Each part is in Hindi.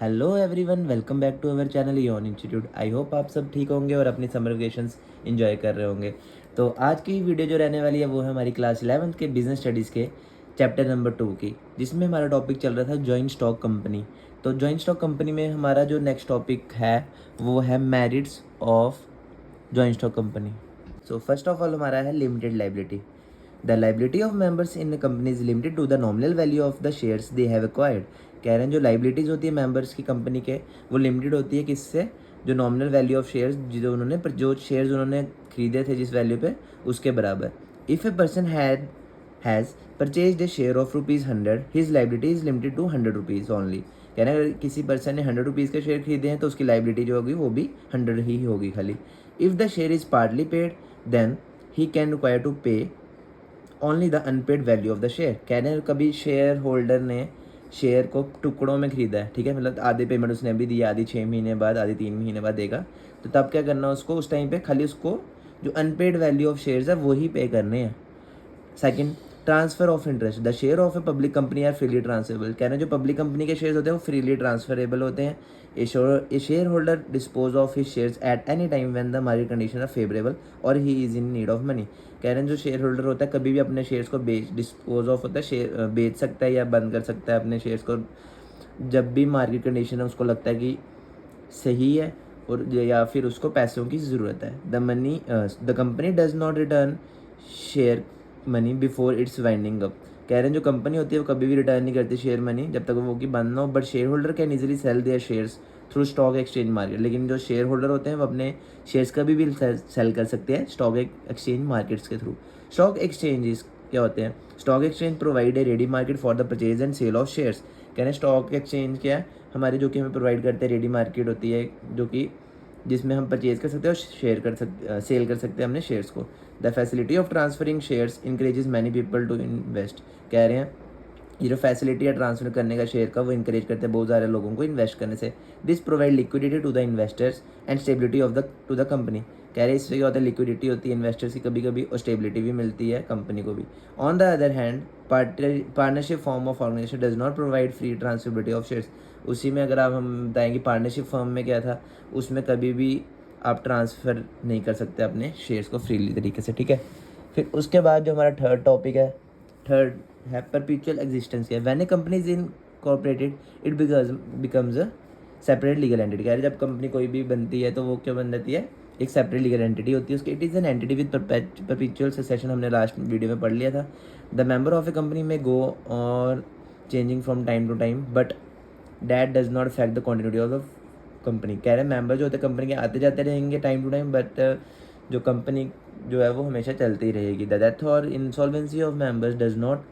Hello everyone, welcome back to our channel योन इंस्टीट्यूट। आई होप आप सब ठीक होंगे और अपनी समर वेकेशंस एंजॉय कर रहे होंगे। तो आज की वीडियो जो रहने वाली है वो है हमारी क्लास 11th के बिजनेस स्टडीज़ के चैप्टर नंबर 2 की, जिसमें हमारा टॉपिक चल रहा था जॉइंट स्टॉक कंपनी। तो जॉइंट स्टॉक कंपनी में हमारा जो नेक्स्ट टॉपिक है वो है merits of joint stock company. So first of all हमारा है limited liability. The liability of members in company is limited to the nominal value of the shares they have acquired. कह रहे हैं जो लाइबिलिटीज़ होती है मेंबर्स की कंपनी के, वो लिमिटेड होती है किससे? जो नॉमिनल वैल्यू ऑफ शेयर्स जो शेयर्स उन्होंने खरीदे थे जिस वैल्यू पे, उसके बराबर। If a person has purchase a share of ₹100, his liability is limited to ₹100 only. कह रहे हैं अगर किसी पर्सन ने ₹100 के शेयर खरीदे हैं तो उसकी लाइबिलिटी जो होगी वो भी 100 ही होगी खाली। If the share is partly paid then he can require to pay only the unpaid value of the share. कह रहे हैं कभी शेयर होल्डर ने शेयर को टुकड़ों में खरीदा है, ठीक है, मतलब आधी पेमेंट उसने अभी दी, आधी 6 महीने बाद, आधी 3 महीने बाद देगा, तो तब क्या करना उसको, उस टाइम पे खाली उसको जो अनपेड वैल्यू ऑफ शेयर्स है वही पे करने हैं। Second, transfer of interest. The share of a public company are freely transferable. कह रहे हैं जो पब्लिक कंपनी के शेयर्स होते हैं वो फ्रीली ट्रांसफरेबल होते हैं। A share holder dispose of his shares at any time when the market condition are favourable और he is in need of money. कह रहे हैं जो शेयर होल्डर होता है कभी भी अपने शेयर्स को डिस्पोज ऑफ होता है, शेयर बेच सकता है या बंद कर सकता है अपने शेयर्स को, जब भी मार्केट कंडीशन है उसको लगता है कि सही है और या फिर उसको पैसों की ज़रूरत है। The company does not return share money before it's winding up. कह रहे हैं जो कंपनी होती है वो कभी भी रिटर्न नहीं करती शेयर मनी जब तक वो की बंद ना हो, but shareholder can easily sell their shares through stock exchange market. लेकिन जो शेयर होल्डर होते हैं वो अपने शेयर्स कभी भी सेल कर सकते हैं स्टॉक एक्सचेंज मार्केट्स के थ्रू। स्टॉक एक्सचेंजेस क्या होते हैं? Stock exchange provide a ready market for the purchase and sale of shares. कह रहे हैं स्टॉक एक्सचेंज क्या है हमारे, जो कि हमें प्रोवाइड करते हैं रेडी मार्केट होती है, जो कि जिसमें हम परचेज कर सकते हैं और सेल कर सकते हैं अपने शेयर्स को। The facility of transferring shares encourages many people to invest. कह रहे हैं ये जो फैसिलिटी है ट्रांसफर करने का शेयर का, वो इंकरेज करते हैं बहुत सारे लोगों को इन्वेस्ट करने से। This provide liquidity to the investors and stability of the to the company. कह रहे हैं इससे क्या होता है, लिक्विडिटी होती है इन्वेस्टर्स की कभी कभी और स्टेबिलिटी भी मिलती है कंपनी को भी। On the other hand, partnership form of organisation does not provide free transferability of shares. उसी में अगर आप हम बताएंगे पार्टनरशिप फॉर्म में क्या था, उसमें कभी भी आप ट्रांसफ़र नहीं कर सकते अपने शेयर्स को फ्रीली तरीके से, ठीक है। फिर उसके बाद जो हमारा थर्ड टॉपिक है, थर्ड है परपीचुअल एग्जिस्टेंस के। When A company is incorporated it becomes a separate legal entity. कह रहे जब कंपनी कोई भी बनती है तो वो क्या बन जाती है, एक सेपरेट लीगल एंटिटी होती है उसकी। It is an entity with perpetual succession, हमने लास्ट वीडियो में पढ़ लिया था। The member of a company may go on changing from time to time but that does not affect the continuity of the company. कह रहे हैं मेंबर जो होते हैं कंपनी के आते जाते रहेंगे टाइम टू टाइम, बट जो कंपनी जो है वो हमेशा चलती ही रहेगी। द डेथ और insolvency of members does not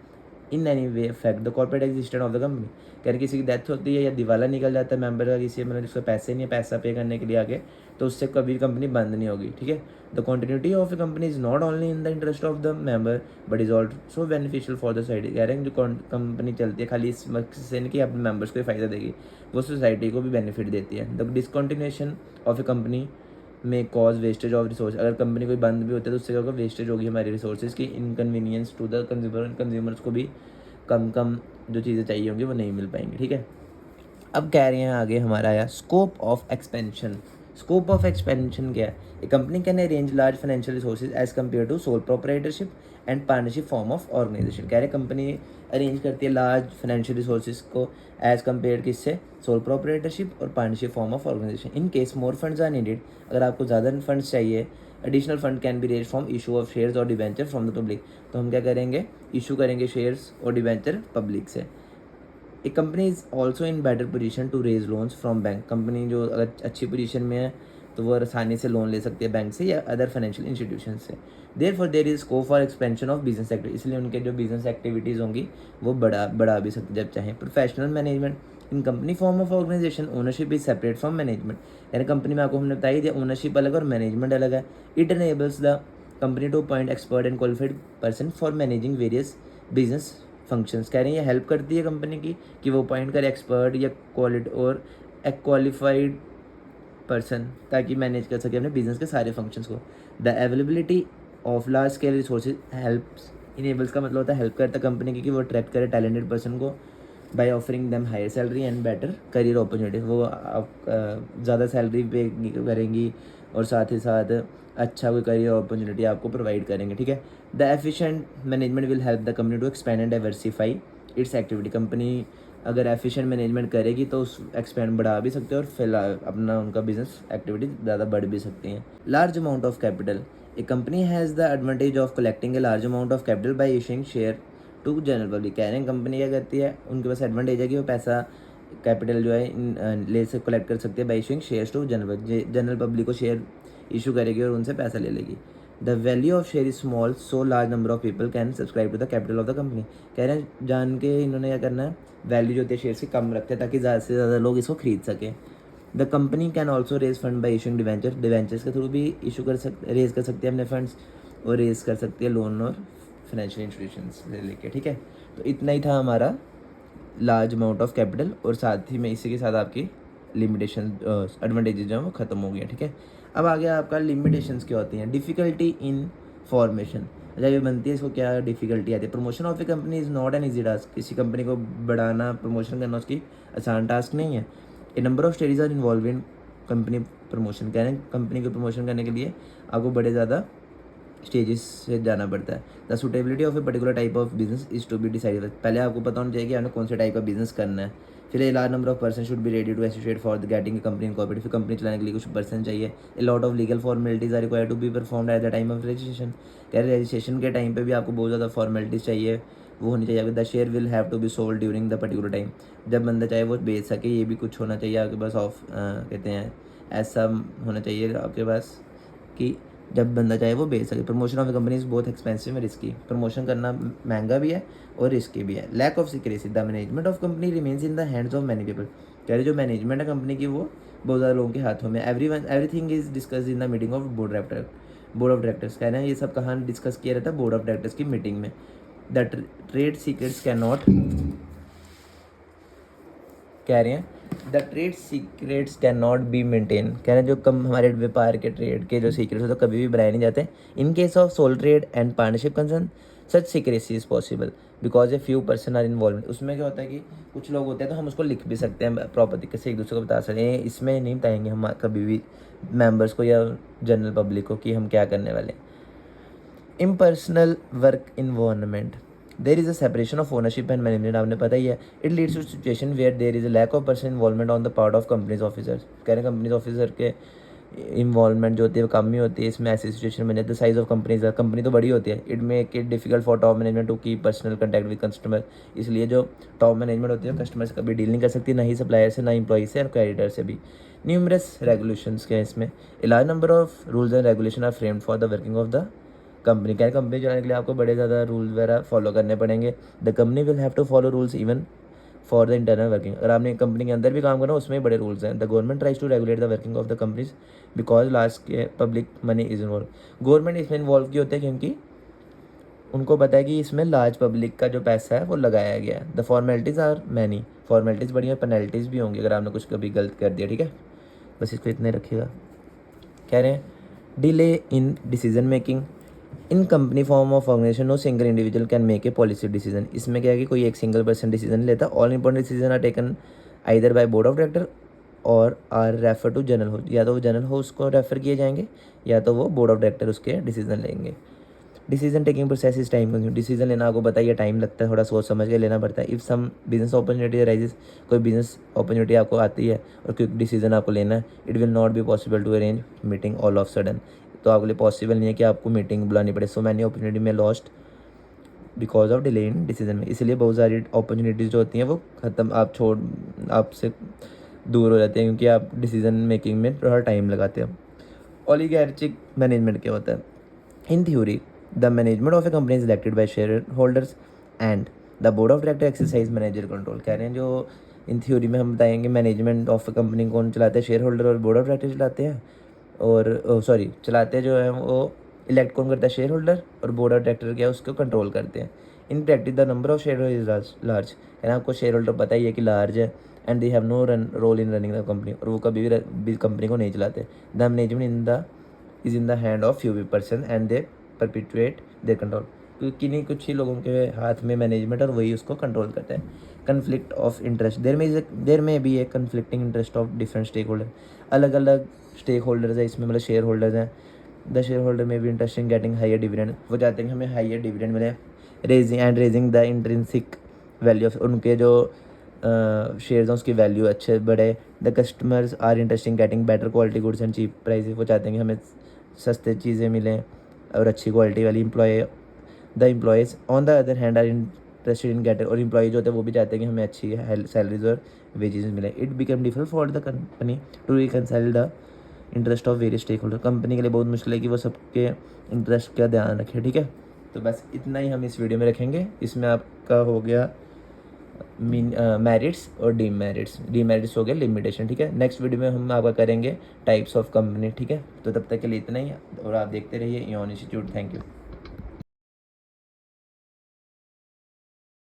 in any way affect the corporate existence of the company. कह रहे किसी की डेथ होती है या दिवाला निकल जाता है मेंबर का, किसी मतलब जिसको पैसे नहीं है पैसा पे करने के लिए आगे, तो उससे कभी कंपनी बंद नहीं होगी, ठीक है। The continuity of a company is not only in the interest of the member but is also beneficial for the society. कह रहे हैं जो कंपनी चलती है खाली इस मकसद से नहीं कि अपने मेंबर्स को ही फ़ायदा देगी, वो सोसाइटी को भी बेनिफिट देती है। The discontinuation of a company में कॉज वेस्टेज ऑफ रिसोर्स। अगर कंपनी कोई बंद भी होता है तो उससे क्या होगा, वेस्टेज होगी हमारी रिसोर्सेज की, इनकन्वीनियंस टू द कंज्यूमर्स को भी कम कम जो चीज़ें चाहिए होंगी वो नहीं मिल पाएंगी, ठीक है। अब कह रहे हैं आगे हमारा आया scope of expansion. Scope of expansion क्या है? A company can arrange large financial resources as compare to sole proprietorship and partnership form of organisation. कह रहे कंपनी अरेंज करती है लार्ज फाइनेंशियल रिसोर्सेज को एज कम्पेयर किससे, सोल प्रोपराइटरशिप और partnership form of organisation. In case more funds are needed, अगर आपको ज़्यादा फंड्स चाहिए, additional fund can be raise from issue of shares और डिवेंचर फ्रॉम द पब्लिक। तो हम क्या करेंगे, इशू करेंगे शेयर्स और डिवेंचर पब्लिक से। एक company is also in better position to raise loans from bank. Company जो अगर अच्छी पोजीशन में है तो वो आसानी से लोन ले सकती है बैंक से या अदर फाइनेंशियल इंस्टीट्यूशन से। There is scope for expansion of business activity, इसलिए उनके जो बिजनेस एक्टिविटीज़ होंगी वो बढ़ा भी सकते जब चाहें। Professional management in company form of organisation ownership is separate from management. यानी कंपनी में आपको हमने बताई दिया ओनरशिप अलग और मैनेजमेंट अलग है। It enables the company to appoint expert and qualified person for managing various business functions. कह रहे हैं ये हेल्प करती है कंपनी की कि वो अपॉइंट करे एक्सपर्ट या क्वालिटी और एक क्वालिफाइड पर्सन ताकि मैनेज कर सके अपने बिजनेस के सारे फंक्शंस को। The availability of large scale resources helps enables का मतलब होता है हेल्प करता है कंपनी की कि वो अट्रैक्ट करे टैलेंटेड पर्सन को by offering them higher salary and better career opportunity. वो आप ज़्यादा सैलरी पे करेंगी और साथ ही साथ अच्छा कोई करियर अपॉर्चुनिटी आपको प्रोवाइड करेंगे, ठीक है। The efficient management will help the company to expand and diversify its activity. Company अगर एफिशिएंट मैनेजमेंट करेगी तो उस एक्सपेंड बढ़ा भी सकते हैं और फिलहाल अपना उनका बिजनेस एक्टिविटी ज़्यादा बढ़ भी सकती हैं। Large amount of capital. A company has the advantage of collecting a large amount of capital by issuing share to general public. कह रहे हैं कंपनी क्या करती है, उनके पास एडवांटेज है कि वो पैसा कैपिटल जो है ले से कलेक्ट कर सकते हैं by issuing shares to general public को शेयर इशू करेगी और उनसे पैसा ले लेगी। The value of share is small so large number of people can subscribe to the capital of the company. कह रहे हैं जान के इन्होंने क्या करना है, वैल्यू जो होती है शेयर की कम रखते हैं ताकि ज़्यादा से ज़्यादा लोग इसको खरीद सकें। The company can also raise fund by issuing debentures के थ्रू भी इशू कर सकते रेज कर सकती है अपने फंड्स और रेज कर सकती है लोन और फाइनेंशियल इंस्टीट्यूशंस ले लेके, ठीक है। तो इतना ही था हमारा लार्ज अमाउंट ऑफ कैपिटल और साथ ही में इसी के साथ आपकी लिमिटेशन एडवांटेजेस जो हैं वो ख़त्म हो गई हैं, ठीक है। अब आ गया आपका लिमिटेशंस क्या होती हैं। डिफ़िकल्टी इन फॉर्मेशन, जब ये बनती है इसको क्या डिफ़िकल्टी आती है। Promotion of a company is not an easy task. किसी कंपनी को बढ़ाना प्रमोशन करना उसकी आसान टास्क नहीं है। A number of stages are involve in company promotion. कह रहे हैं कंपनी को प्रमोशन करने के लिए आपको बड़े ज़्यादा स्टेजेस से जाना पड़ता है। The suitability of a particular type of business is to be decided. पहले आपको पता होना चाहिए कि आपने कौन से टाइप का बिजनेस करना है। फिर a large number of person should be ready to associate for the getting a company incorporated. फिर कंपनी चलाने के लिए कुछ पर्सन चाहिए। A lot of legal formalities are required to be performed at the time of registration. कह रहे रजिस्ट्रेशन के टाइम पे भी आपको बहुत ज़्यादा फॉर्मेलिटीज़ चाहिए, वो होनी चाहिए। The share will have to be sold during the particular time. जब बंदा चाहे वो बेच सके, ये भी कुछ होना चाहिए आपके पास। कहते हैं ऐसा होना चाहिए आपके पास कि जब बंदा चाहे वो बेच सके। प्रमोशन ऑफ कंपनी इज बहुत एक्सपेंसिव एंड रिस्की। प्रमोशन करना महंगा भी है और रिस्की भी है। Lack of secrecy, the management of company remains in the hands of many people. कह रहे जो मैनेजमेंट है कंपनी की वो बहुत ज़्यादा लोगों के हाथों में। Everything is discuss in the meeting of board of directors. कह रहे हैं ये सब कहाँ डिस्कस किया रहता है, बोर्ड ऑफ डायरेक्टर्स की मीटिंग में। The trade secrets can not, कह रहे हैं the trade secrets can not be maintain. कह रहे हैं जो कम हमारे व्यापार के ट्रेड के जो सीक्रेट्स होते हैं कभी भी बनाए नहीं जाते। In case of sole trade and partnership concern such secrecy is possible because a few person are involve. उसमें क्या होता है कि कुछ लोग होते हैं तो हम उसको लिख भी सकते हैं प्रॉपर तरीके से, एक दूसरे को बता सकते हैं। इसमें नहीं बताएंगे हम कभी भी मेम्बर्स को या जनरल पब्लिक को कि हम क्या करने वाले हैं। Impersonal work environment, there is a separation of ownership and management. आपने पता ही है it leads to situation where there is a lack of person involvement on the part of companies officers. कह रहे हैं कंपनीज ऑफिसर के इन्वॉल्वमेंट जो होती है वो कम ही होती है। इसमें ऐसी सिचुएशन बन जाती है। साइज ऑफ कंपनीज, कंपनी तो बड़ी होती है, it make it difficult for top management to keep personal contact with customer. इसलिए जो टॉप मैनेजमेंट होती है कस्टमर से कभी डील नहीं कर सकती, ना ही सप्लायर से, ना एम्प्लॉई से और क्रेडिटर से भी। न्यूमरस रेगुलेशंस के इसमें a large number of rules and regulation are framed for the working of the company. क्या कंपनी चलाने के लिए आपको बड़े ज़्यादा रूल वगैरह फॉलो करने पड़ेंगे। The company will have to follow rules even for the internal working. अगर आपने कंपनी के अंदर भी काम करना उसमें भी बड़े रूल्स हैं। The government tries to regulate the working of the companies because last के public money is involve. Government इसमें इन्वॉल्व क्यों होते हैं, क्योंकि उनको पता है कि इसमें लार्ज पब्लिक का जो पैसा है वो लगाया गया है। The formalities are many, formalities बड़ी हैं, पेनल्टीज़ भी होंगी अगर आपने कुछ कभी गलत कर दिया, ठीक है। बस इसको इतने रखिएगा। कह रहे हैं delay in decision making in company form of organisation no single individual can make a policy decision. इसमें क्या है कि कोई एक सिंगल पर्सन डिसीजन लेता। All important decision are taken either by board of director or are refer to general house. या तो वो जनरल हाउस को रेफर किए जाएंगे या तो वो बोर्ड ऑफ डायरेक्टर उसके डिसीजन लेंगे। Decision taking process is time consume. Decision लेना आपको बताइए टाइम लगता है, थोड़ा सोच समझ के लेना पड़ता है। If some business opportunity rises, कोई बिजनेस अपॉर्चुनिटी आपको आती है और क्विक डिसीजन आपको लेना है, it will not be possible to arrange meeting all of sudden. तो आपके लिए पॉसिबल नहीं है कि आपको मीटिंग बुलानी पड़े। सो मैनी अपॉर्चुनिटी में lost because of delay in decision में। इसलिए बहुत सारी अपॉर्चुनिटीज़ जो होती हैं वो ख़त्म, आपसे दूर हो जाती हैं क्योंकि आप डिसीजन मेकिंग में थोड़ा टाइम लगाते हो। ओलिगार्चिक मैनेजमेंट क्या होता है। In theory the management of a company is elected by share holders and the board of director exercise manager control. कह रहे हैं जो इन थ्योरी में हम बताएंगे मैनेजमेंट ऑफ ए कंपनी कौन चलाते हैं, शेयर होल्डर और बोर्ड ऑफ डायरेक्टर चलाते हैं। और चलाते जो है वो इलेक्ट कौन करता है, शेयर होल्डर, और बोर्ड ऑफ डायरेक्टर क्या है उसको कंट्रोल करते हैं। In practice the number of share holder is large. है ना, आपको शेयर होल्डर पता ही है कि लार्ज है and they have no role in running the company, और वो कभी भी कंपनी को नहीं चलाते। The management is in the hand of few person and they perpetuate their control. किन्हीं कुछ ही लोगों के हाथ में मैनेजमेंट और वही उसको कंट्रोल करता है। कन्फ्लिक्ट ऑफ इंटरेस्ट, देर में भी a conflicting interest of different stakeholder, अलग अलग स्टेक होल्डर्स है इसमें, मतलब शेयर होल्डर्स हैं। द शेयर होल्डर में भी interest in getting higher dividend, वो चाहते हैं कि हमें हाइयर डिविडेंड मिले। Raising the intrinsic value of, उनके जो शेयर्स हैं उसकी वैल्यू अच्छे बढ़े। The customers are interesting getting better quality goods and cheap price, वो चाहते हैं कि हमें सस्ते चीज़ें मिलें और अच्छी क्वालिटी वाली। The employees on the other hand are interested in getter, और एम्प्लॉय जो होते हैं वो भी चाहते हैं कि हमें अच्छी सैलरीज और वेजेस मिले। It become difficult for the company to reconcile the interest of various stakeholder, company के लिए बहुत मुश्किल है कि वो सबके इंटरेस्ट का ध्यान रखे। ठीक है, तो बस इतना ही हम इस वीडियो में रखेंगे। इसमें आपका हो गया मेरिट्स और डीमेरिट्स हो गया लिमिटेशन। ठीक है, नेक्स्ट वीडियो में हम आपका करेंगे टाइप्स ऑफ कंपनी। ठीक है, तो तब तक के लिए इतना ही, और आप देखते रहिए इओन इंस्टीट्यूट। Thank you.